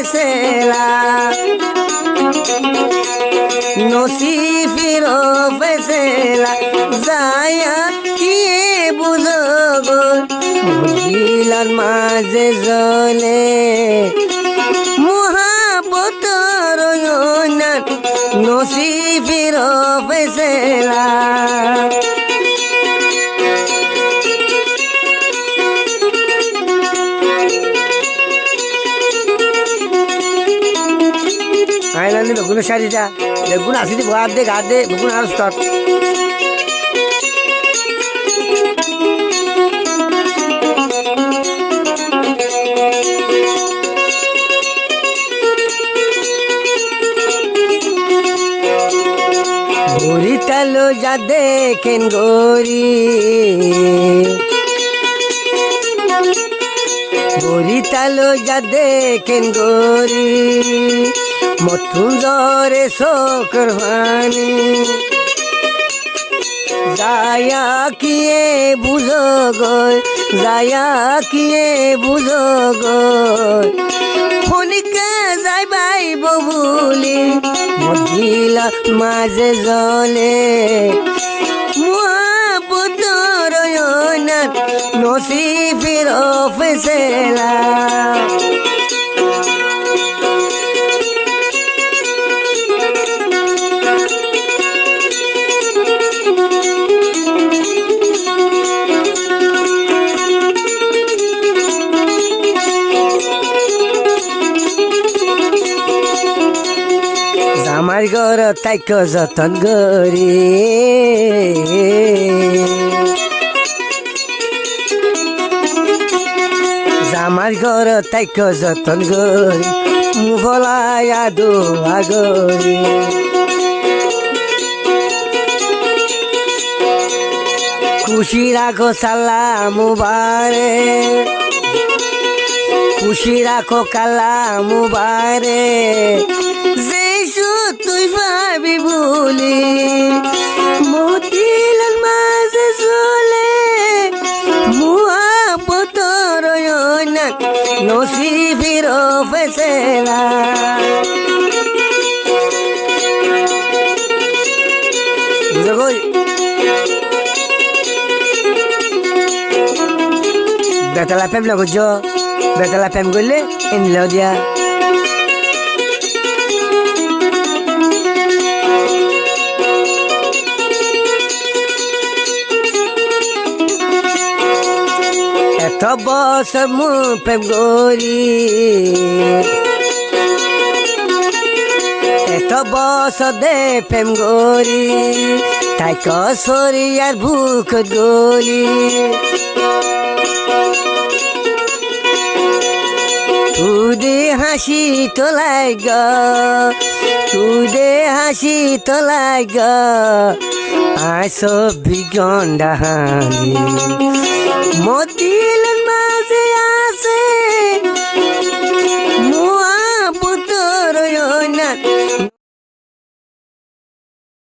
ফেসলা নসিফির ফেসলা যায়া কি বুঝো গো মহিলার মাঝে জলে মহাবতর নসিফির ফেসলা আইলান্দি বেগুনের শাড়িটা বেগুন আসি দিব হাত দে গাছ দে বেগুন আর স্টক গরি তালো যা দেখেন গরি গরি তালো যা দেখেন গরি মথুরে শোকর ভানি যায়া কিয়ে বুঝো গো যায়া কিয়ে বুঝো গো ফনিকা যাই বাই ববুলি মহিলা মাঝে জলে মহাবুতর নসিফির ফেসলা আমার ঘর তাইক যতন করি আমার ঘর তাইক যতন করি মুভলায়া দোয়া গরি খুশি রাখো সালাম মুবারে খুশি রাখো কালাম মুবারে তুই ভাবি বলি মতিলার মাঝে চলে মুহাবতর নসিফির ফেসলা বুঝো গই বেতলা প্রেম না করছো বেতলা প্রেম করলে এনলেও দিয়া এত বছর মু প্রেম করি এত বছর দে প্রেম করি তাই কসরি আর ভুক গলি তুদে হাসি তোলাই গ তুদে হাসি তোলাই গ আইসো বিগন্ডা হানি মতিলার মাঝে আছে মুহাবতর